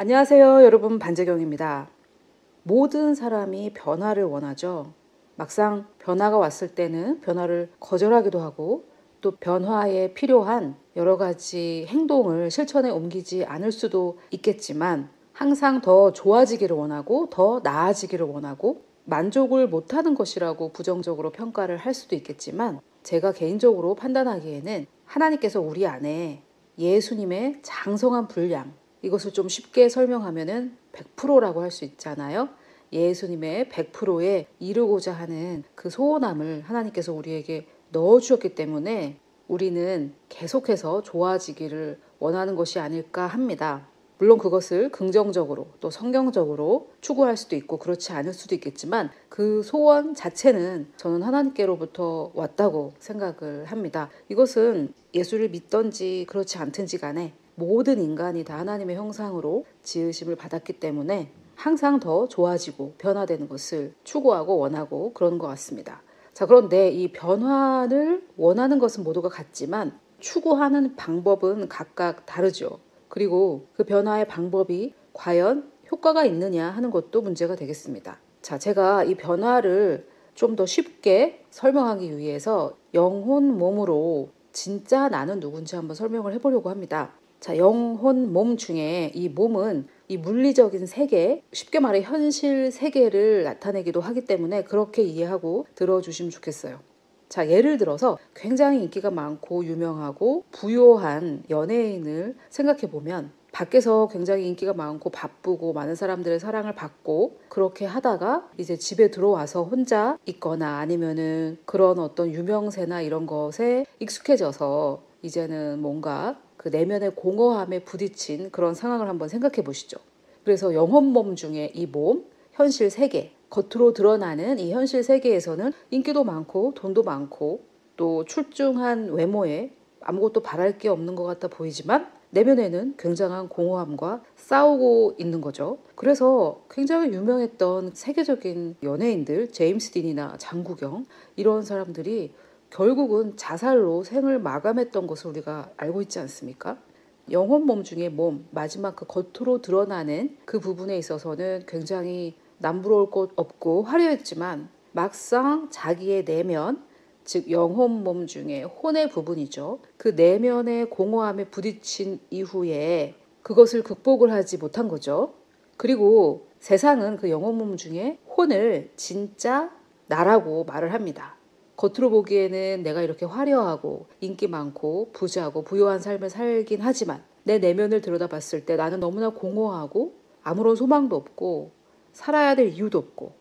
안녕하세요, 여러분. 반재경입니다. 모든 사람이 변화를 원하죠. 막상 변화가 왔을 때는 변화를 거절하기도 하고 또 변화에 필요한 여러 가지 행동을 실천에 옮기지 않을 수도 있겠지만 항상 더 좋아지기를 원하고 더 나아지기를 원하고 만족을 못하는 것이라고 부정적으로 평가를 할 수도 있겠지만 제가 개인적으로 판단하기에는 하나님께서 우리 안에 예수님의 장성한 분량, 이것을 좀 쉽게 설명하면은 100%라고 할 수 있잖아요. 예수님의 100%에 이루고자 하는 그 소원함을 하나님께서 우리에게 넣어주었기 때문에 우리는 계속해서 좋아지기를 원하는 것이 아닐까 합니다. 물론 그것을 긍정적으로 또 성경적으로 추구할 수도 있고 그렇지 않을 수도 있겠지만 그 소원 자체는 저는 하나님께로부터 왔다고 생각을 합니다. 이것은 예수를 믿던지 그렇지 않든지 간에 모든 인간이 다 하나님의 형상으로 지으심을 받았기 때문에 항상 더 좋아지고 변화되는 것을 추구하고 원하고 그런 것 같습니다. 자, 그런데 이 변화를 원하는 것은 모두가 같지만 추구하는 방법은 각각 다르죠. 그리고 그 변화의 방법이 과연 효과가 있느냐 하는 것도 문제가 되겠습니다. 자, 제가 이 변화를 좀 더 쉽게 설명하기 위해서 영혼 몸으로 진짜 나는 누군지 한번 설명을 해보려고 합니다. 자, 영혼 몸 중에 이 몸은 이 물리적인 세계, 쉽게 말해 현실 세계를 나타내기도 하기 때문에 그렇게 이해하고 들어주시면 좋겠어요. 자, 예를 들어서 굉장히 인기가 많고 유명하고 부유한 연예인을 생각해 보면 밖에서 굉장히 인기가 많고 바쁘고 많은 사람들의 사랑을 받고 그렇게 하다가 이제 집에 들어와서 혼자 있거나 아니면은 그런 어떤 유명세나 이런 것에 익숙해져서 이제는 뭔가 그 내면의 공허함에 부딪힌 그런 상황을 한번 생각해 보시죠. 그래서 영혼 몸 중에 이 몸, 현실 세계, 겉으로 드러나는 이 현실 세계에서는 인기도 많고 돈도 많고 또 출중한 외모에 아무것도 바랄 게 없는 것 같아 보이지만 내면에는 굉장한 공허함과 싸우고 있는 거죠. 그래서 굉장히 유명했던 세계적인 연예인들, 제임스 딘이나 장국영, 이런 사람들이 결국은 자살로 생을 마감했던 것을 우리가 알고 있지 않습니까? 영혼 몸 중에 몸, 마지막 그 겉으로 드러나는 그 부분에 있어서는 굉장히 남부러울 것 없고 화려했지만 막상 자기의 내면, 즉 영혼 몸 중에 혼의 부분이죠. 그 내면의 공허함에 부딪힌 이후에 그것을 극복을 하지 못한 거죠. 그리고 세상은 그 영혼 몸 중에 혼을 진짜 나라고 말을 합니다. 겉으로 보기에는 내가 이렇게 화려하고 인기 많고 부자고 부유한 삶을 살긴 하지만 내 내면을 들여다봤을 때 나는 너무나 공허하고 아무런 소망도 없고 살아야 될 이유도 없고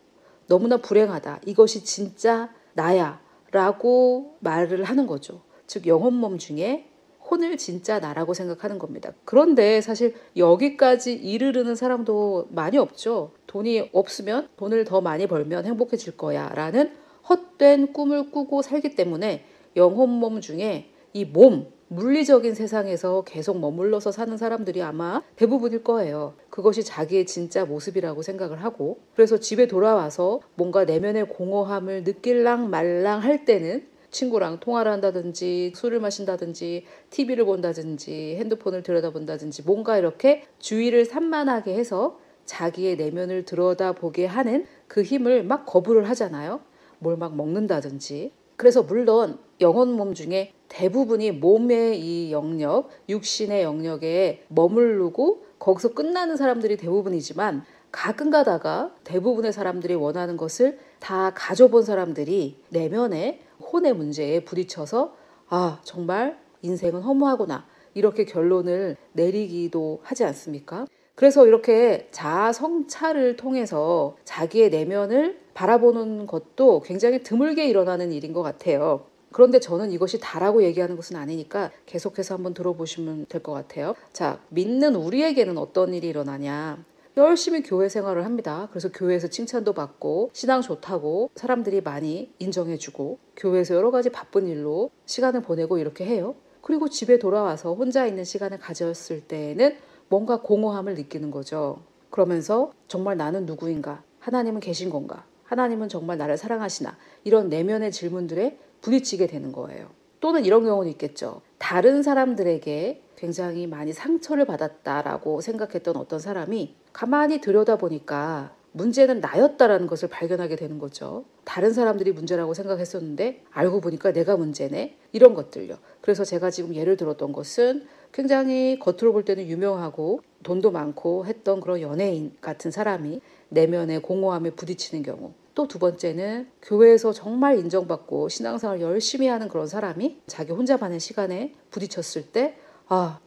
너무나 불행하다. 이것이 진짜 나야 라고 말을 하는 거죠. 즉 영혼 몸 중에 혼을 진짜 나라고 생각하는 겁니다. 그런데 사실 여기까지 이르르는 사람도 많이 없죠. 돈이 없으면 돈을 더 많이 벌면 행복해질 거야 라는 헛된 꿈을 꾸고 살기 때문에 영혼 몸 중에 이 몸, 물리적인 세상에서 계속 머물러서 사는 사람들이 아마 대부분일 거예요. 그것이 자기의 진짜 모습이라고 생각을 하고 그래서 집에 돌아와서 뭔가 내면의 공허함을 느낄랑 말랑 할 때는 친구랑 통화를 한다든지 술을 마신다든지 TV를 본다든지 핸드폰을 들여다본다든지 뭔가 이렇게 주의를 산만하게 해서 자기의 내면을 들여다보게 하는 그 힘을 막 거부를 하잖아요. 뭘 막 먹는다든지. 그래서 물론 영혼 몸 중에 대부분이 몸의 이 영역, 육신의 영역에 머무르고 거기서 끝나는 사람들이 대부분이지만 가끔 가다가 대부분의 사람들이 원하는 것을 다 가져본 사람들이 내면의 혼의 문제에 부딪혀서 아, 정말 인생은 허무하구나. 이렇게 결론을 내리기도 하지 않습니까? 그래서 이렇게 자아 성찰을 통해서 자기의 내면을 바라보는 것도 굉장히 드물게 일어나는 일인 것 같아요. 그런데 저는 이것이 다라고 얘기하는 것은 아니니까 계속해서 한번 들어보시면 될 것 같아요. 자, 믿는 우리에게는 어떤 일이 일어나냐. 열심히 교회 생활을 합니다. 그래서 교회에서 칭찬도 받고 신앙 좋다고 사람들이 많이 인정해주고 교회에서 여러 가지 바쁜 일로 시간을 보내고 이렇게 해요. 그리고 집에 돌아와서 혼자 있는 시간을 가졌을 때에는 뭔가 공허함을 느끼는 거죠. 그러면서 정말 나는 누구인가? 하나님은 계신 건가? 하나님은 정말 나를 사랑하시나? 이런 내면의 질문들에 부딪히게 되는 거예요. 또는 이런 경우는 있겠죠. 다른 사람들에게 굉장히 많이 상처를 받았다라고 생각했던 어떤 사람이 가만히 들여다보니까 문제는 나였다라는 것을 발견하게 되는 거죠. 다른 사람들이 문제라고 생각했었는데 알고 보니까 내가 문제네. 이런 것들요. 그래서 제가 지금 예를 들었던 것은 굉장히 겉으로 볼 때는 유명하고 돈도 많고 했던 그런 연예인 같은 사람이 내면의 공허함에 부딪히는 경우. 또 두 번째는 교회에서 정말 인정받고 신앙생활 열심히 하는 그런 사람이 자기 혼자만의 시간에 부딪혔을 때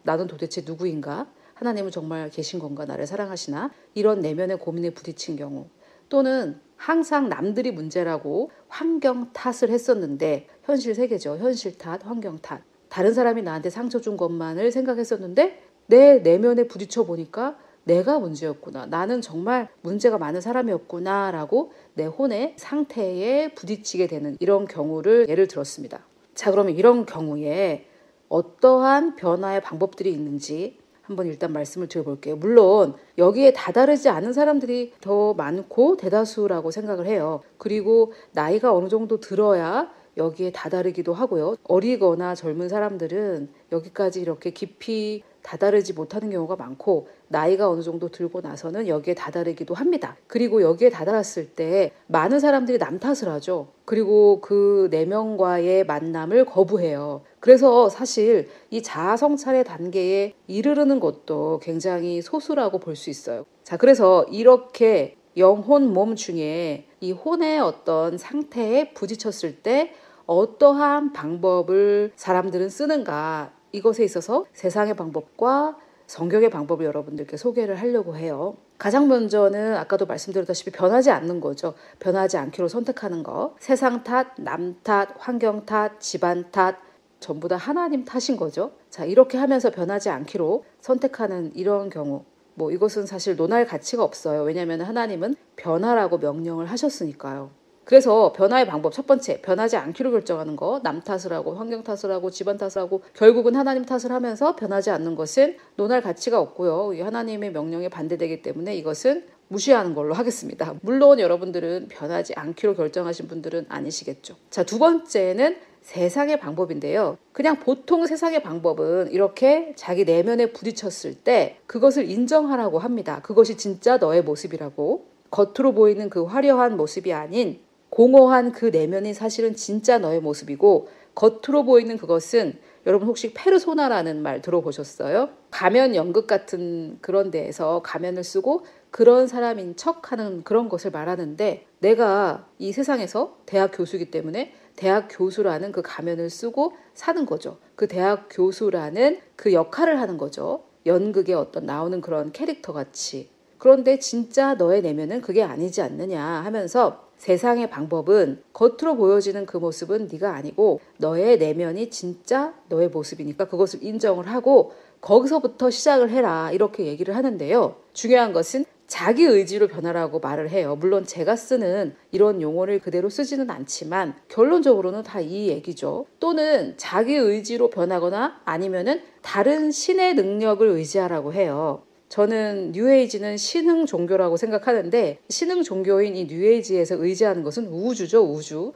나는 도대체 누구인가? 하나님은 정말 계신 건가? 나를 사랑하시나? 이런 내면의 고민에 부딪힌 경우. 또는 항상 남들이 문제라고 환경 탓을 했었는데 현실 세계죠. 현실 탓, 환경 탓. 다른 사람이 나한테 상처 준 것만을 생각했었는데 내 내면에 부딪혀 보니까 내가 문제였구나. 나는 정말 문제가 많은 사람이었구나 라고 내 혼의 상태에 부딪히게 되는 이런 경우를 예를 들었습니다. 자, 그러면 이런 경우에 어떠한 변화의 방법들이 있는지 한번 일단 말씀을 드려볼게요. 물론 여기에 다다르지 않은 사람들이 더 많고 대다수라고 생각을 해요. 그리고 나이가 어느 정도 들어야 여기에 다다르기도 하고요. 어리거나 젊은 사람들은 여기까지 이렇게 깊이 다다르지 못하는 경우가 많고 나이가 어느 정도 들고 나서는 여기에 다다르기도 합니다. 그리고 여기에 다다랐을 때 많은 사람들이 남 탓을 하죠. 그리고 그 내면과의 만남을 거부해요. 그래서 사실 이 자아성찰의 단계에 이르르는 것도 굉장히 소수라고 볼 수 있어요. 자, 그래서 이렇게 영혼 몸 중에 이 혼의 어떤 상태에 부딪혔을 때 어떠한 방법을 사람들은 쓰는가, 이것에 있어서 세상의 방법과 성경의 방법을 여러분들께 소개를 하려고 해요. 가장 먼저는 아까도 말씀드렸다시피 변하지 않는 거죠. 변하지 않기로 선택하는 거. 세상 탓, 남 탓, 환경 탓, 집안 탓, 전부 다 하나님 탓인 거죠. 자, 이렇게 하면서 변하지 않기로 선택하는 이런 경우. 이것은 사실 논할 가치가 없어요. 왜냐하면 하나님은 변하라고 명령을 하셨으니까요. 그래서 변화의 방법 첫 번째, 변하지 않기로 결정하는 거. 남 탓을 하고 환경 탓을 하고 집안 탓을 하고 결국은 하나님 탓을 하면서 변하지 않는 것은 논할 가치가 없고요. 하나님의 명령에 반대되기 때문에 이것은 무시하는 걸로 하겠습니다. 물론 여러분들은 변하지 않기로 결정하신 분들은 아니시겠죠. 자, 두 번째는 세상의 방법인데요. 그냥 보통 세상의 방법은 이렇게 자기 내면에 부딪혔을 때 그것을 인정하라고 합니다. 그것이 진짜 너의 모습이라고. 겉으로 보이는 그 화려한 모습이 아닌 공허한 그 내면이 사실은 진짜 너의 모습이고, 겉으로 보이는 그것은 여러분 혹시 페르소나라는 말 들어보셨어요? 가면 연극 같은 그런 데에서 가면을 쓰고 그런 사람인 척하는 그런 것을 말하는데, 내가 이 세상에서 대학 교수이기 때문에 대학 교수라는 그 가면을 쓰고 사는 거죠. 그 대학 교수라는 그 역할을 하는 거죠. 연극에 어떤 나오는 그런 캐릭터 같이. 그런데 진짜 너의 내면은 그게 아니지 않느냐 하면서 세상의 방법은 겉으로 보여지는 그 모습은 네가 아니고 너의 내면이 진짜 너의 모습이니까 그것을 인정을 하고 거기서부터 시작을 해라, 이렇게 얘기를 하는데요. 중요한 것은 자기 의지로 변하라고 말을 해요. 물론 제가 쓰는 이런 용어를 그대로 쓰지는 않지만 결론적으로는 다 이 얘기죠. 또는 자기 의지로 변하거나 아니면은 다른 신의 능력을 의지하라고 해요. 저는 뉴에이지는 신흥 종교라고 생각하는데, 신흥 종교인 이 뉴에이지에서 의지하는 것은 우주죠.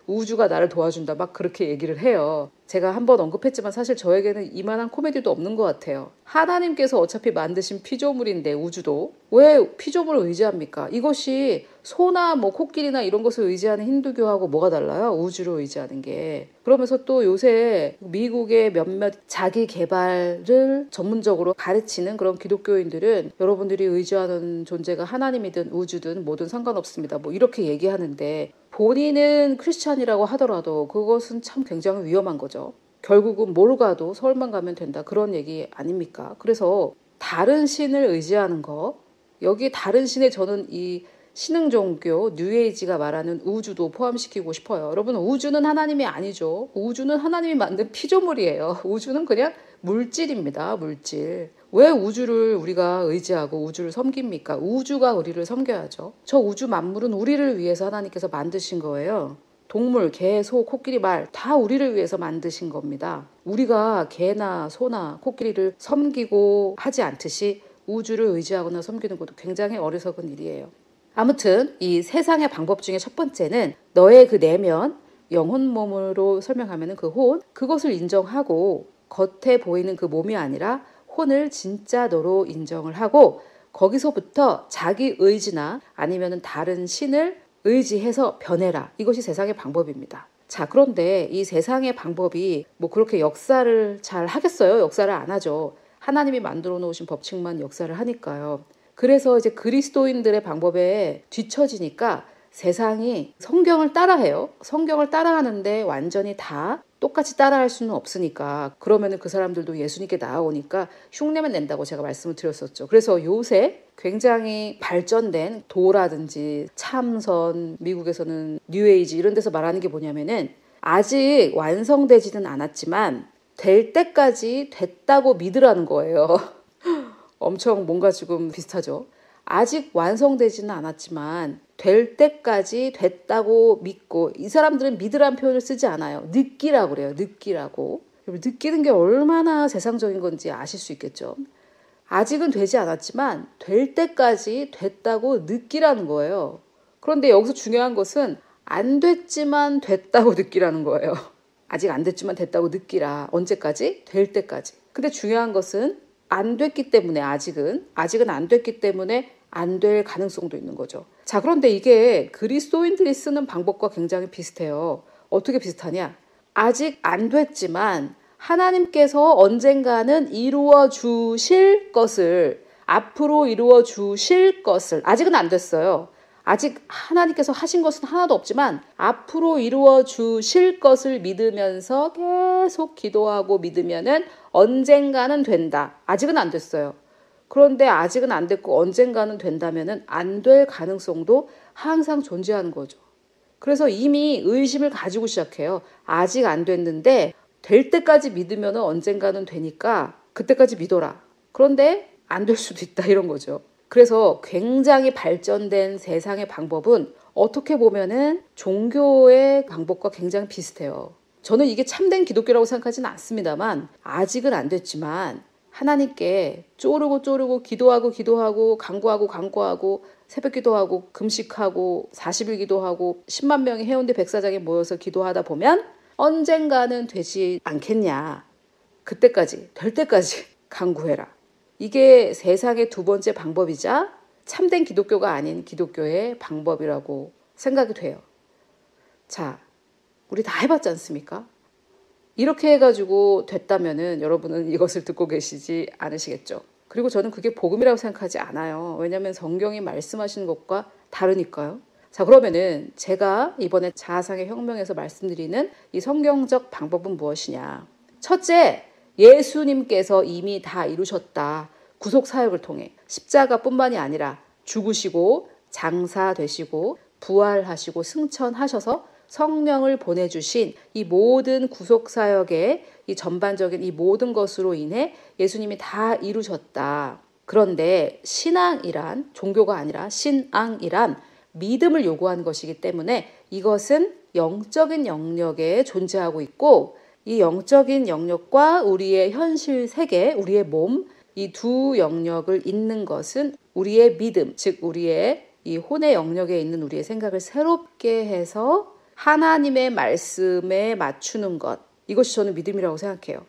우주가 나를 도와준다, 막 그렇게 얘기를 해요. 제가 한번 언급했지만 사실 저에게는 이만한 코미디도 없는 것 같아요. 하나님께서 어차피 만드신 피조물인데 우주도 왜 피조물을 의지합니까? 이것이 소나 코끼리나 이런 것을 의지하는 힌두교하고 뭐가 달라요? 우주를 의지하는 게. 그러면서 또 요새 미국의 몇몇 자기 개발을 전문적으로 가르치는 그런 기독교인들은 여러분들이 의지하는 존재가 하나님이든 우주든 뭐든 상관없습니다, 이렇게 얘기하는데, 본인은 크리스찬이라고 하더라도 그것은 참 굉장히 위험한 거죠. 결국은 뭘 가도 서울만 가면 된다, 그런 얘기 아닙니까? 그래서 다른 신을 의지하는 거, 여기 다른 신에 저는 이 신흥종교 뉴에이지가 말하는 우주도 포함시키고 싶어요. 여러분, 우주는 하나님이 아니죠. 우주는 하나님이 만든 피조물이에요. 우주는 그냥 물질입니다. 물질. 왜 우주를 우리가 의지하고 우주를 섬깁니까? 우주가 우리를 섬겨야죠. 저 우주 만물은 우리를 위해서 하나님께서 만드신 거예요. 동물, 개, 소, 코끼리, 말 다 우리를 위해서 만드신 겁니다. 우리가 개나 소나 코끼리를 섬기고 하지 않듯이 우주를 의지하거나 섬기는 것도 굉장히 어리석은 일이에요. 아무튼 이 세상의 방법 중에 첫 번째는 너의 그 내면, 영혼 몸으로 설명하면 그 혼, 그것을 인정하고 겉에 보이는 그 몸이 아니라 혼을 진짜 너로 인정을 하고 거기서부터 자기 의지나 아니면 다른 신을 의지해서 변해라. 이것이 세상의 방법입니다. 자, 그런데 이 세상의 방법이 뭐 그렇게 역사를 잘 하겠어요? 역사를 안 하죠. 하나님이 만들어 놓으신 법칙만 역사를 하니까요. 그래서 이제 그리스도인들의 방법에 뒤처지니까 세상이 성경을 따라해요. 성경을 따라하는데 완전히 다 똑같이 따라할 수는 없으니까 그러면은 그 사람들도 예수님께 나아오니까 흉내만 낸다고 제가 말씀을 드렸었죠. 그래서 요새 굉장히 발전된 도라든지 참선, 미국에서는 뉴에이지 이런 데서 말하는 게 뭐냐면은 아직 완성되지는 않았지만 될 때까지 됐다고 믿으라는 거예요. 엄청 뭔가 지금 비슷하죠. 아직 완성되지는 않았지만 될 때까지 됐다고 믿고, 이 사람들은 믿으라는 표현을 쓰지 않아요. 느끼라고 그래요. 느끼라고. 느끼는 게 얼마나 세상적인 건지 아실 수 있겠죠. 아직은 되지 않았지만 될 때까지 됐다고 느끼라는 거예요. 그런데 여기서 중요한 것은 안 됐지만 됐다고 느끼라는 거예요. 아직 안 됐지만 됐다고 느끼라. 언제까지? 될 때까지. 근데 중요한 것은 안 됐기 때문에 아직은 안 됐기 때문에 안 될 가능성도 있는 거죠. 자, 그런데 이게 그리스도인들이 쓰는 방법과 굉장히 비슷해요. 어떻게 비슷하냐? 아직 안 됐지만 하나님께서 언젠가는 이루어 주실 것을, 앞으로 이루어 주실 것을, 아직은 안 됐어요. 아직 하나님께서 하신 것은 하나도 없지만 앞으로 이루어 주실 것을 믿으면서 계속 기도하고 믿으면은 언젠가는 된다. 아직은 안 됐어요. 그런데 아직은 안 됐고 언젠가는 된다면은 안 될 가능성도 항상 존재하는 거죠. 그래서 이미 의심을 가지고 시작해요. 아직 안 됐는데 될 때까지 믿으면 언젠가는 되니까 그때까지 믿어라. 그런데 안 될 수도 있다, 이런 거죠. 그래서 굉장히 발전된 세상의 방법은 어떻게 보면은 종교의 방법과 굉장히 비슷해요. 저는 이게 참된 기독교라고 생각하지는 않습니다만 아직은 안 됐지만 하나님께 쪼르고 기도하고 간구하고 새벽 기도하고 금식하고 40일 기도하고 10만 명의 해운대 백사장에 모여서 기도하다 보면 언젠가는 되지 않겠냐. 그때까지, 될 때까지 간구해라. 이게 세상의 두 번째 방법이자 참된 기독교가 아닌 기독교의 방법이라고 생각이 돼요. 자, 우리 다 해봤지 않습니까? 이렇게 해가지고 됐다면은 여러분은 이것을 듣고 계시지 않으시겠죠. 그리고 저는 그게 복음이라고 생각하지 않아요. 왜냐하면 성경이 말씀하시는 것과 다르니까요. 자, 그러면은 제가 이번에 자아상의 혁명에서 말씀드리는 이 성경적 방법은 무엇이냐. 첫째, 예수님께서 이미 다 이루셨다. 구속사역을 통해 십자가뿐만이 아니라 죽으시고 장사되시고 부활하시고 승천하셔서 성령을 보내주신 이 모든 구속사역의 이 전반적인 이 모든 것으로 인해 예수님이 다 이루셨다. 그런데 신앙이란, 종교가 아니라 신앙이란 믿음을 요구하는 것이기 때문에 이것은 영적인 영역에 존재하고 있고, 이 영적인 영역과 우리의 현실 세계, 우리의 몸, 이 두 영역을 잇는 것은 우리의 믿음, 즉 우리의 이 혼의 영역에 있는 우리의 생각을 새롭게 해서 하나님의 말씀에 맞추는 것, 이것이 저는 믿음이라고 생각해요.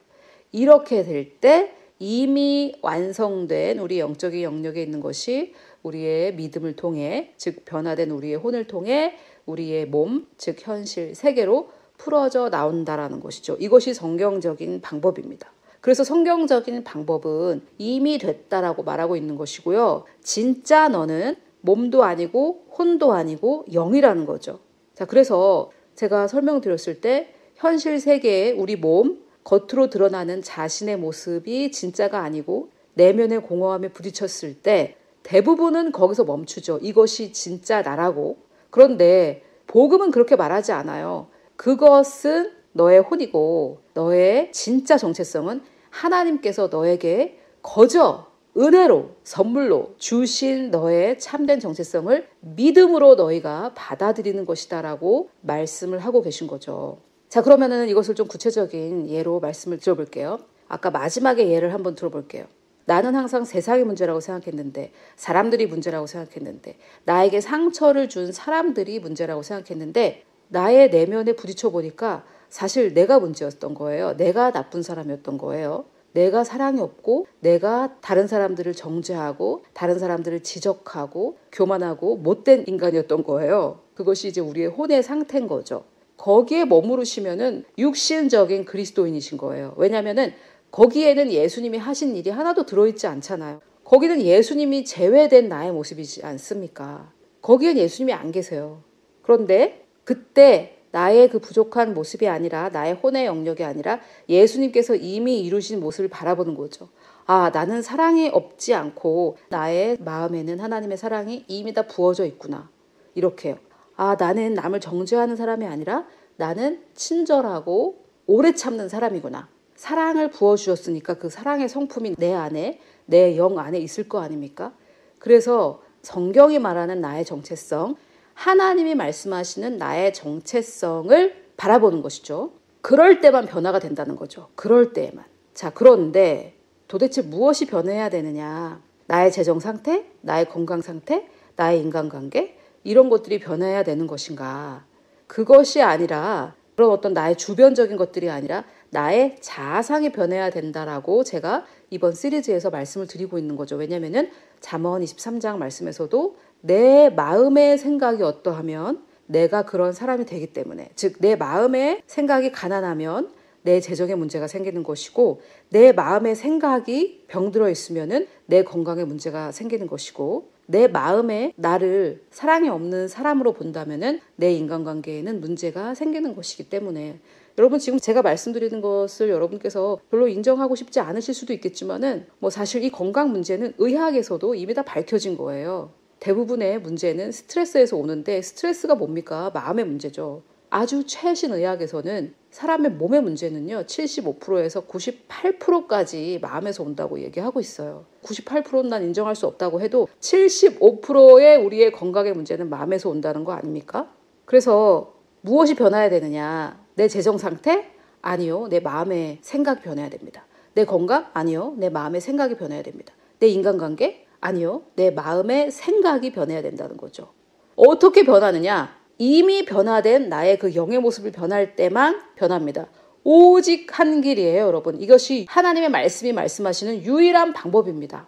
이렇게 될 때 이미 완성된 우리 영적인 영역에 있는 것이 우리의 믿음을 통해, 즉 변화된 우리의 혼을 통해 우리의 몸, 즉 현실 세계로 풀어져 나온다라는 것이죠. 이것이 성경적인 방법입니다. 그래서 성경적인 방법은 이미 됐다라고 말하고 있는 것이고요. 진짜 너는 몸도 아니고 혼도 아니고 영이라는 거죠. 자, 그래서 제가 설명드렸을 때 현실 세계의 우리 몸, 겉으로 드러나는 자신의 모습이 진짜가 아니고 내면의 공허함에 부딪혔을 때 대부분은 거기서 멈추죠. 이것이 진짜 나라고. 그런데 복음은 그렇게 말하지 않아요. 그것은 너의 혼이고 너의 진짜 정체성은 하나님께서 너에게 거저 은혜로 선물로 주신 너의 참된 정체성을 믿음으로 너희가 받아들이는 것이다라고 말씀을 하고 계신 거죠. 자, 그러면은 이것을 좀 구체적인 예로 말씀을 드려볼게요. 아까 마지막에 예를 한번 들어볼게요. 나는 항상 세상의 문제라고 생각했는데, 사람들이 문제라고 생각했는데, 나에게 상처를 준 사람들이 문제라고 생각했는데, 나의 내면에 부딪혀 보니까 사실 내가 문제였던 거예요. 내가 나쁜 사람이었던 거예요. 내가 사랑이 없고 내가 다른 사람들을 정죄하고 다른 사람들을 지적하고 교만하고 못된 인간이었던 거예요. 그것이 이제 우리의 혼의 상태인 거죠. 거기에 머무르시면은 육신적인 그리스도인이신 거예요. 왜냐하면은 거기에는 예수님이 하신 일이 하나도 들어있지 않잖아요. 거기는 예수님이 제외된 나의 모습이지 않습니까? 거기엔 예수님이 안 계세요. 그런데 그때 나의 그 부족한 모습이 아니라 나의 혼의 영역이 아니라 예수님께서 이미 이루신 모습을 바라보는 거죠. 아, 나는 사랑이 없지 않고 나의 마음에는 하나님의 사랑이 이미 다 부어져 있구나. 이렇게요. 아, 나는 남을 정죄하는 사람이 아니라 나는 친절하고 오래 참는 사람이구나. 사랑을 부어주셨으니까 그 사랑의 성품이 내 안에, 내 영 안에 있을 거 아닙니까? 그래서 성경이 말하는 나의 정체성, 하나님이 말씀하시는 나의 정체성을 바라보는 것이죠. 그럴 때만 변화가 된다는 거죠. 그럴 때에만. 자, 그런데 도대체 무엇이 변해야 되느냐? 나의 재정 상태, 나의 건강 상태, 나의 인간관계 이런 것들이 변해야 되는 것인가? 그것이 아니라 그런 어떤 나의 주변적인 것들이 아니라 나의 자아상이 변해야 된다라고 제가 이번 시리즈에서 말씀을 드리고 있는 거죠. 왜냐하면 잠언 23장 말씀에서도 내 마음의 생각이 어떠하면 내가 그런 사람이 되기 때문에, 즉 내 마음의 생각이 가난하면 내 재정에 문제가 생기는 것이고 내 마음의 생각이 병들어 있으면 내 건강에 문제가 생기는 것이고 내 마음에 나를 사랑이 없는 사람으로 본다면 내 인간관계에는 문제가 생기는 것이기 때문에 여러분 지금 제가 말씀드리는 것을 여러분께서 별로 인정하고 싶지 않으실 수도 있겠지만은 사실 이 건강 문제는 의학에서도 이미 다 밝혀진 거예요. 대부분의 문제는 스트레스에서 오는데 스트레스가 뭡니까? 마음의 문제죠. 아주 최신 의학에서는 사람의 몸의 문제는요 75%에서 98%까지 마음에서 온다고 얘기하고 있어요. 98%는 난 인정할 수 없다고 해도 75%의 우리의 건강의 문제는 마음에서 온다는 거 아닙니까? 그래서 무엇이 변해야 되느냐? 내 재정 상태? 아니요. 내 마음의 생각이 변해야 됩니다. 내 건강? 아니요. 내 마음의 생각이 변해야 됩니다. 내 인간관계? 아니요. 내 마음의 생각이 변해야 된다는 거죠. 어떻게 변하느냐? 이미 변화된 나의 그 영의 모습을 변할 때만 변합니다. 오직 한 길이에요, 여러분. 이것이 하나님의 말씀이 말씀하시는 유일한 방법입니다.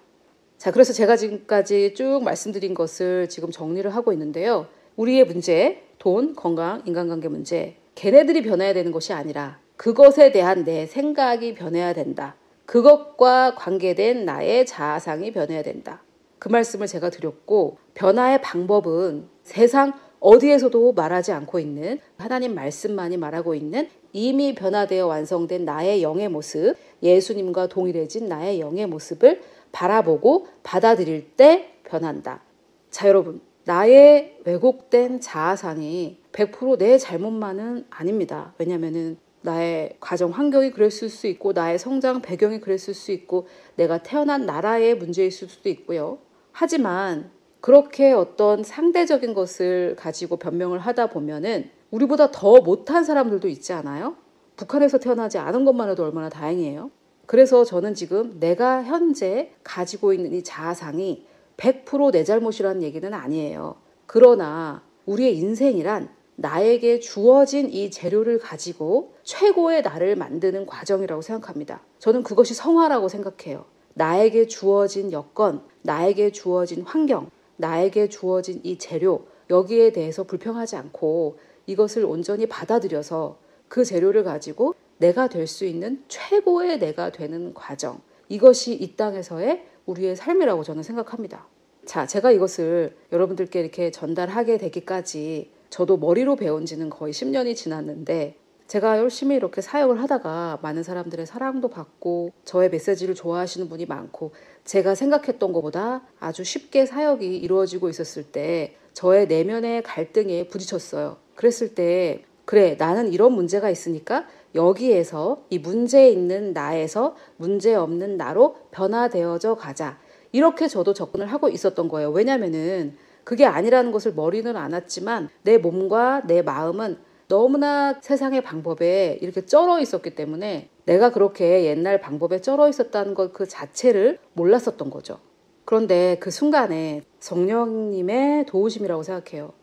자, 그래서 제가 지금까지 쭉 말씀드린 것을 지금 정리를 하고 있는데요. 우리의 문제, 돈, 건강, 인간관계 문제, 걔네들이 변해야 되는 것이 아니라 그것에 대한 내 생각이 변해야 된다. 그것과 관계된 나의 자아상이 변해야 된다. 그 말씀을 제가 드렸고 변화의 방법은 세상 어디에서도 말하지 않고 있는 하나님 말씀만이 말하고 있는 이미 변화되어 완성된 나의 영의 모습, 예수님과 동일해진 나의 영의 모습을 바라보고 받아들일 때 변한다. 자, 여러분, 나의 왜곡된 자아상이 100% 내 잘못만은 아닙니다. 왜냐하면 나의 가정 환경이 그랬을 수 있고 나의 성장 배경이 그랬을 수 있고 내가 태어난 나라의 문제일 수도 있고요. 하지만 그렇게 어떤 상대적인 것을 가지고 변명을 하다 보면은 우리보다 더 못한 사람들도 있지 않아요? 북한에서 태어나지 않은 것만 해도 얼마나 다행이에요. 그래서 저는 지금 내가 현재 가지고 있는 이 자아상이 100% 내 잘못이라는 얘기는 아니에요. 그러나 우리의 인생이란 나에게 주어진 이 재료를 가지고 최고의 나를 만드는 과정이라고 생각합니다. 저는 그것이 성화라고 생각해요. 나에게 주어진 여건, 나에게 주어진 환경, 나에게 주어진 이 재료, 여기에 대해서 불평하지 않고 이것을 온전히 받아들여서 그 재료를 가지고 내가 될 수 있는 최고의 내가 되는 과정, 이것이 이 땅에서의 우리의 삶이라고 저는 생각합니다. 자, 제가 이것을 여러분들께 이렇게 전달하게 되기까지 저도 머리로 배운 지는 거의 10년이 지났는데 제가 열심히 이렇게 사역을 하다가 많은 사람들의 사랑도 받고 저의 메시지를 좋아하시는 분이 많고 제가 생각했던 것보다 아주 쉽게 사역이 이루어지고 있었을 때 저의 내면의 갈등에 부딪혔어요. 그랬을 때 그래, 나는 이런 문제가 있으니까 여기에서 이 문제 있는 나에서 문제 없는 나로 변화되어져 가자. 이렇게 저도 접근을 하고 있었던 거예요. 왜냐면은 그게 아니라는 것을 머리는 알았지만 내 몸과 내 마음은 너무나 세상의 방법에 이렇게 쩔어 있었기 때문에 내가 그렇게 옛날 방법에 쩔어 있었다는 것 그 자체를 몰랐었던 거죠. 그런데 그 순간에 성령님의 도우심이라고 생각해요.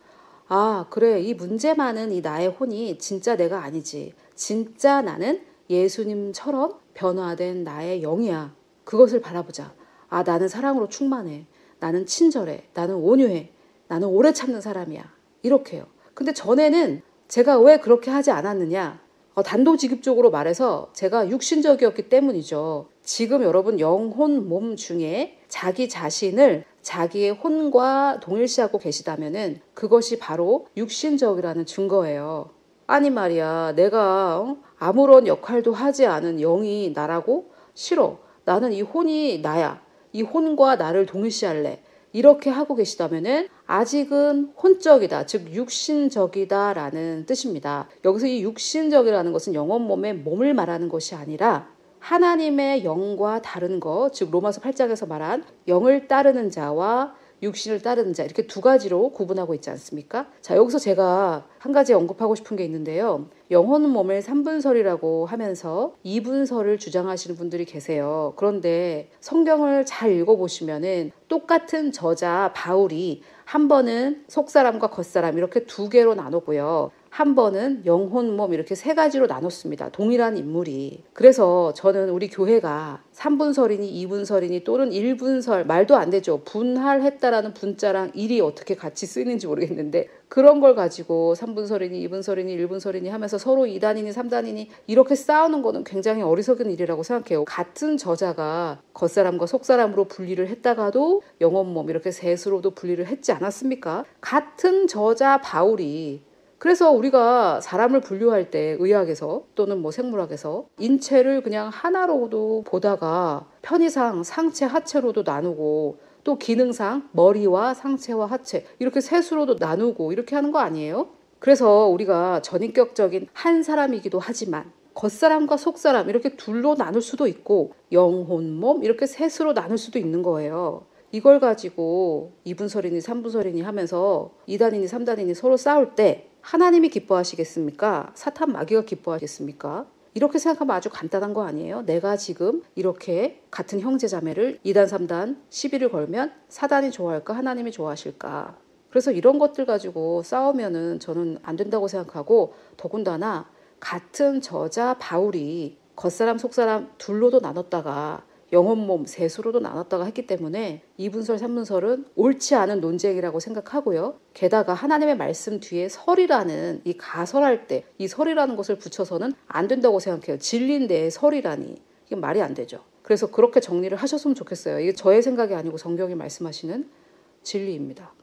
아, 그래. 이 문제 많은 이 나의 혼이 진짜 내가 아니지. 진짜 나는 예수님처럼 변화된 나의 영이야. 그것을 바라보자. 아, 나는 사랑으로 충만해. 나는 친절해. 나는 온유해. 나는 오래 참는 사람이야. 이렇게요. 근데 전에는 제가 왜 그렇게 하지 않았느냐? 단도직입적으로 말해서 제가 육신적이었기 때문이죠. 지금 여러분 영혼 몸 중에 자기 자신을 자기의 혼과 동일시하고 계시다면은 그것이 바로 육신적이라는 증거예요. 아니 말이야, 내가 아무런 역할도 하지 않은 영이 나라고? 싫어. 나는 이 혼이 나야. 이 혼과 나를 동일시할래. 이렇게 하고 계시다면은 아직은 혼적이다, 즉 육신적이다라는 뜻입니다. 여기서 이 육신적이라는 것은 영혼 몸의 몸을 말하는 것이 아니라 하나님의 영과 다른 것, 즉 로마서 8장에서 말한 영을 따르는 자와 육신을 따르는 자, 이렇게 두 가지로 구분하고 있지 않습니까? 자, 여기서 제가 한 가지 언급하고 싶은 게 있는데요. 영혼 몸을 3분설이라고 하면서 2분설을 주장하시는 분들이 계세요. 그런데 성경을 잘 읽어보시면은 똑같은 저자 바울이 한 번은 속사람과 겉사람 이렇게 두 개로 나누고요. 한 번은 영혼, 몸 이렇게 세 가지로 나눴습니다. 동일한 인물이. 그래서 저는 우리 교회가 3분설이니 2분설이니 또는 1분설, 말도 안 되죠. 분할했다라는 분자랑 일이 어떻게 같이 쓰이는지 모르겠는데 그런 걸 가지고 3분설이니 2분설이니 1분설이니 하면서 서로 2단이니 3단이니 이렇게 싸우는 거는 굉장히 어리석은 일이라고 생각해요. 같은 저자가 겉사람과 속사람으로 분리를 했다가도 영혼, 몸 이렇게 셋으로도 분리를 했지 않았습니까? 같은 저자 바울이, 그래서 우리가 사람을 분류할 때 의학에서 또는 뭐 생물학에서 인체를 그냥 하나로도 보다가 편의상 상체 하체로도 나누고 또 기능상 머리와 상체와 하체 이렇게 셋으로도 나누고 이렇게 하는 거 아니에요? 그래서 우리가 전인격적인 한 사람이기도 하지만 겉사람과 속사람 이렇게 둘로 나눌 수도 있고 영혼, 몸 이렇게 셋으로 나눌 수도 있는 거예요. 이걸 가지고 2분설이니 3분설이니 하면서 2단이니 3단이니 서로 싸울 때 하나님이 기뻐하시겠습니까? 사탄 마귀가 기뻐하겠습니까? 이렇게 생각하면 아주 간단한 거 아니에요? 내가 지금 이렇게 같은 형제자매를 2단, 3단, 시비를 걸면 사단이 좋아할까? 하나님이 좋아하실까? 그래서 이런 것들 가지고 싸우면은 저는 안 된다고 생각하고, 더군다나 같은 저자 바울이 겉사람, 속사람 둘로도 나눴다가 영혼, 몸 셋으로도 나눴다가 했기 때문에 2분설, 3분설은 옳지 않은 논쟁이라고 생각하고요. 게다가 하나님의 말씀 뒤에 설이라는 이 가설할 때 이 설이라는 것을 붙여서는 안 된다고 생각해요. 진리인데 설이라니. 이게 말이 안 되죠. 그래서 그렇게 정리를 하셨으면 좋겠어요. 이게 저의 생각이 아니고 성경이 말씀하시는 진리입니다.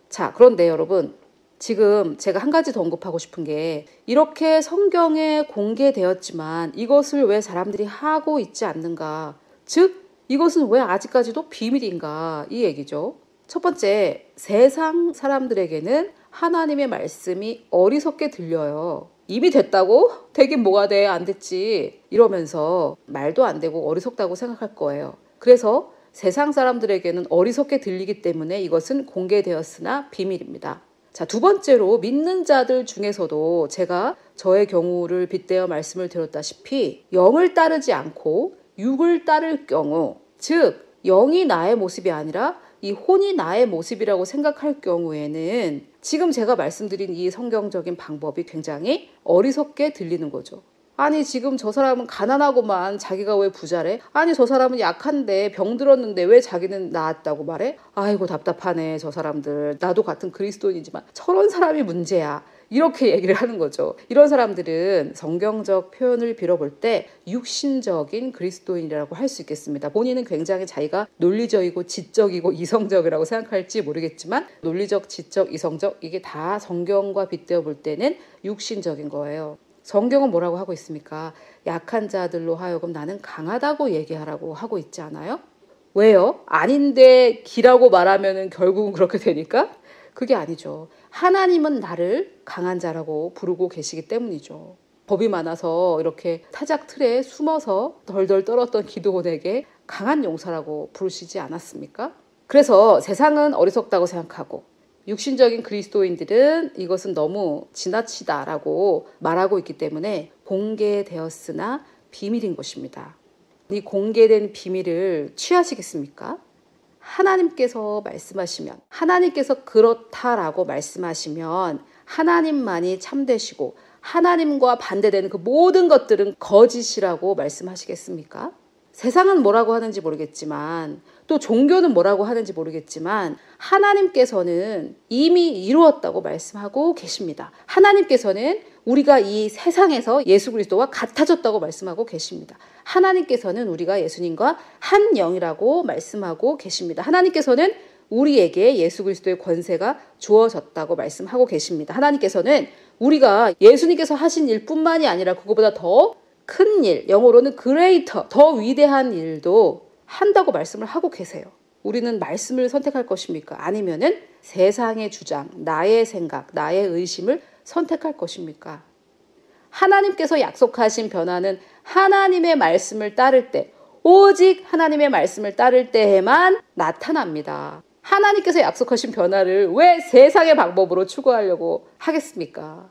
자, 그런데 여러분, 지금 제가 한 가지 더 언급하고 싶은 게 이렇게 성경에 공개되었지만 이것을 왜 사람들이 하고 있지 않는가? 즉 이것은 왜 아직까지도 비밀인가 이 얘기죠. 첫 번째, 세상 사람들에게는 하나님의 말씀이 어리석게 들려요. 이미 됐다고? 되긴 뭐가 돼? 안 됐지. 이러면서 말도 안 되고 어리석다고 생각할 거예요. 그래서 세상 사람들에게는 어리석게 들리기 때문에 이것은 공개되었으나 비밀입니다. 자, 두 번째로 믿는 자들 중에서도 제가 저의 경우를 빗대어 말씀을 드렸다시피 영을 따르지 않고 육을 따를 경우, 즉 영이 나의 모습이 아니라 이 혼이 나의 모습이라고 생각할 경우에는 지금 제가 말씀드린 이 성경적인 방법이 굉장히 어리석게 들리는 거죠. 아니 지금 저 사람은 가난하고만 자기가 왜 부자래? 아니 저 사람은 약한데 병들었는데 왜 자기는 나았다고 말해? 아이고 답답하네 저 사람들. 나도 같은 그리스도인이지만 저런 사람이 문제야. 이렇게 얘기를 하는 거죠. 이런 사람들은 성경적 표현을 빌어볼 때 육신적인 그리스도인이라고 할 수 있겠습니다. 본인은 굉장히 자기가 논리적이고 지적이고 이성적이라고 생각할지 모르겠지만 논리적, 지적, 이성적 이게 다 성경과 빗대어 볼 때는 육신적인 거예요. 성경은 뭐라고 하고 있습니까? 약한 자들로 하여금 나는 강하다고 얘기하라고 하고 있지 않아요? 왜요? 아닌데 기라고 말하면 결국은 그렇게 되니까? 그게 아니죠. 하나님은 나를 강한 자라고 부르고 계시기 때문이죠. 겁이 많아서 이렇게 타작 틀에 숨어서 덜덜 떨었던 기드온에게 강한 용사라고 부르시지 않았습니까? 그래서 세상은 어리석다고 생각하고 육신적인 그리스도인들은 이것은 너무 지나치다라고 말하고 있기 때문에 공개되었으나 비밀인 것입니다. 이 공개된 비밀을 취하시겠습니까? 하나님께서 말씀하시면, 하나님께서 그렇다라고 말씀하시면 하나님만이 참되시고 하나님과 반대되는 그 모든 것들은 거짓이라고 말씀하시겠습니까? 세상은 뭐라고 하는지 모르겠지만 또 종교는 뭐라고 하는지 모르겠지만 하나님께서는 이미 이루었다고 말씀하고 계십니다. 하나님께서는 우리가 이 세상에서 예수 그리스도와 같아졌다고 말씀하고 계십니다. 하나님께서는 우리가 예수님과 한 영이라고 말씀하고 계십니다. 하나님께서는 우리에게 예수 그리스도의 권세가 주어졌다고 말씀하고 계십니다. 하나님께서는 우리가 예수님께서 하신 일뿐만이 아니라 그거보다 더 큰 일, 영어로는 greater, 더 위대한 일도 한다고 말씀을 하고 계세요. 우리는 말씀을 선택할 것입니까? 아니면은 세상의 주장, 나의 생각, 나의 의심을 선택할 것입니까? 하나님께서 약속하신 변화는 하나님의 말씀을 따를 때, 오직 하나님의 말씀을 따를 때에만 나타납니다. 하나님께서 약속하신 변화를 왜 세상의 방법으로 추구하려고 하겠습니까?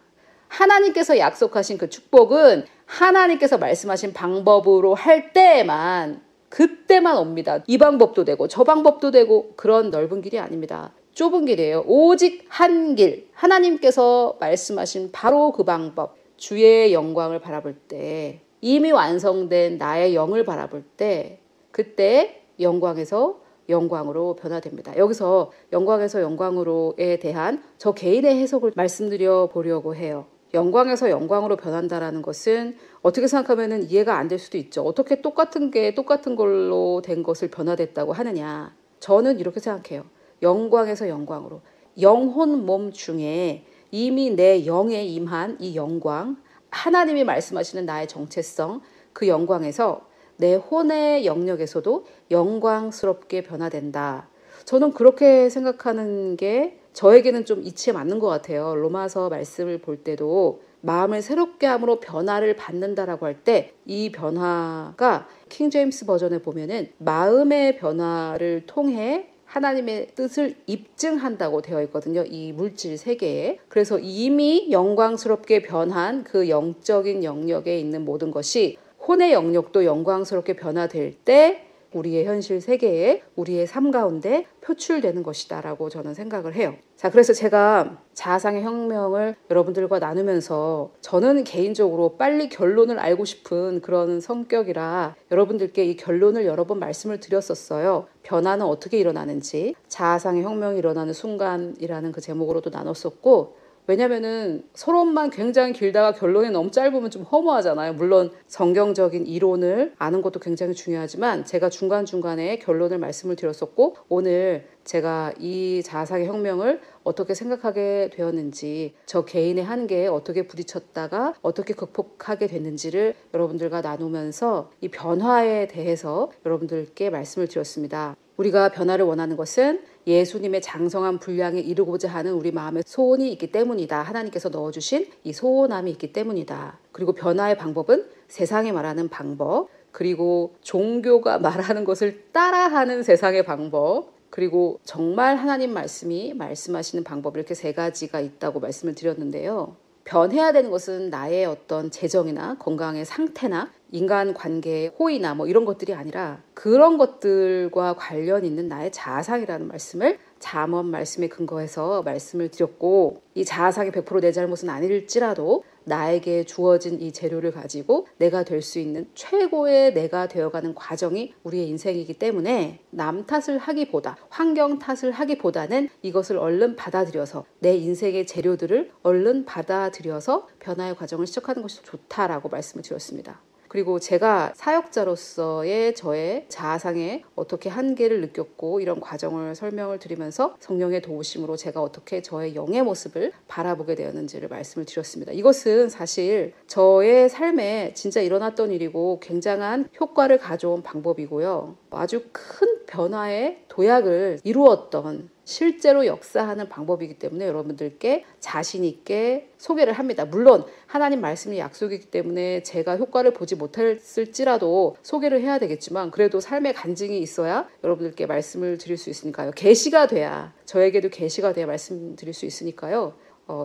하나님께서 약속하신 그 축복은 하나님께서 말씀하신 방법으로 할 때에만, 그때만 옵니다. 이 방법도 되고 저 방법도 되고 그런 넓은 길이 아닙니다. 좁은 길이에요. 오직 한 길, 하나님께서 말씀하신 바로 그 방법, 주의 영광을 바라볼 때, 이미 완성된 나의 영을 바라볼 때, 그때 영광에서 영광으로 변화됩니다. 여기서 영광에서 영광으로에 대한 저 개인의 해석을 말씀드려 보려고 해요. 영광에서 영광으로 변한다라는 것은 어떻게 생각하면 이해가 안 될 수도 있죠. 어떻게 똑같은 게 똑같은 걸로 된 것을 변화됐다고 하느냐. 저는 이렇게 생각해요. 영광에서 영광으로. 영혼 몸 중에 이미 내 영에 임한 이 영광, 하나님이 말씀하시는 나의 정체성, 그 영광에서 내 혼의 영역에서도 영광스럽게 변화된다. 저는 그렇게 생각하는 게 저에게는 좀 이치에 맞는 것 같아요. 로마서 말씀을 볼 때도 마음을 새롭게 함으로 변화를 받는다라고 할 때 이 변화가 킹 제임스 버전에 보면은 마음의 변화를 통해 하나님의 뜻을 입증한다고 되어 있거든요. 이 물질 세계에. 그래서 이미 영광스럽게 변한 그 영적인 영역에 있는 모든 것이 혼의 영역도 영광스럽게 변화될 때 우리의 현실 세계에, 우리의 삶 가운데 표출되는 것이다 라고 저는 생각을 해요. 자, 그래서 제가 자아상의 혁명을 여러분들과 나누면서 저는 개인적으로 빨리 결론을 알고 싶은 그런 성격이라 여러분들께 이 결론을 여러 번 말씀을 드렸었어요. 변화는 어떻게 일어나는지, 자아상의 혁명이 일어나는 순간이라는 그 제목으로도 나눴었고, 왜냐면은 서론만 굉장히 길다가 결론이 너무 짧으면 좀 허무하잖아요. 물론 성경적인 이론을 아는 것도 굉장히 중요하지만 제가 중간중간에 결론을 말씀을 드렸었고, 오늘 제가 이 자아상의 혁명을 어떻게 생각하게 되었는지, 저 개인의 한계에 어떻게 부딪혔다가 어떻게 극복하게 됐는지를 여러분들과 나누면서 이 변화에 대해서 여러분들께 말씀을 드렸습니다. 우리가 변화를 원하는 것은 예수님의 장성한 분량에 이르고자 하는 우리 마음의 소원이 있기 때문이다. 하나님께서 넣어주신 이 소원함이 있기 때문이다. 그리고 변화의 방법은 세상이 말하는 방법, 그리고 종교가 말하는 것을 따라하는 세상의 방법, 그리고 정말 하나님 말씀이 말씀하시는 방법, 이렇게 세 가지가 있다고 말씀을 드렸는데요. 변해야 되는 것은 나의 어떤 재정이나 건강의 상태나 인간관계의 호의나 이런 것들이 아니라 그런 것들과 관련 있는 나의 자아상이라는 말씀을 잠언 말씀에 근거해서 말씀을 드렸고, 이 자아상이 100% 내 잘못은 아닐지라도 나에게 주어진 이 재료를 가지고 내가 될 수 있는 최고의 내가 되어가는 과정이 우리의 인생이기 때문에 남 탓을 하기보다, 환경 탓을 하기보다는 이것을 얼른 받아들여서 내 인생의 재료들을 얼른 받아들여서 변화의 과정을 시작하는 것이 좋다라고 말씀을 드렸습니다. 그리고 제가 사역자로서의 저의 자아상에 어떻게 한계를 느꼈고 이런 과정을 설명을 드리면서 성령의 도우심으로 제가 어떻게 저의 영의 모습을 바라보게 되었는지를 말씀을 드렸습니다. 이것은 사실 저의 삶에 진짜 일어났던 일이고 굉장한 효과를 가져온 방법이고요. 아주 큰 변화의 도약을 이루었던, 실제로 역사하는 방법이기 때문에 여러분들께 자신 있게 소개를 합니다. 물론 하나님 말씀이 약속이기 때문에 제가 효과를 보지 못했을지라도 소개를 해야 되겠지만, 그래도 삶의 간증이 있어야 여러분들께 말씀을 드릴 수 있으니까요. 계시가 돼야, 저에게도 계시가 돼야 말씀드릴 수 있으니까요.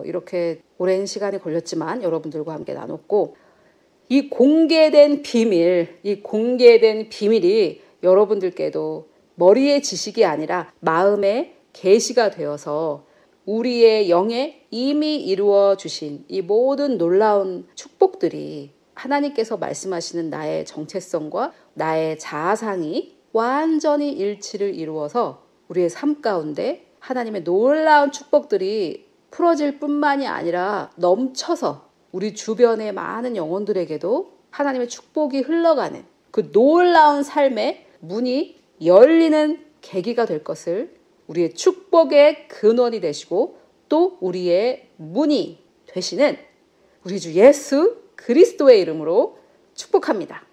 이렇게 오랜 시간이 걸렸지만 여러분들과 함께 나눴고, 이 공개된 비밀이 여러분들께도 머리의 지식이 아니라 마음의 계시가 되어서 우리의 영에 이미 이루어 주신 이 모든 놀라운 축복들이 하나님께서 말씀하시는 나의 정체성과 나의 자아상이 완전히 일치를 이루어서 우리의 삶 가운데 하나님의 놀라운 축복들이 풀어질 뿐만이 아니라 넘쳐서 우리 주변의 많은 영혼들에게도 하나님의 축복이 흘러가는 그 놀라운 삶의 문이 열리는 계기가 될 것을, 우리의 축복의 근원이 되시고 또 우리의 문이 되시는 우리 주 예수 그리스도의 이름으로 축복합니다.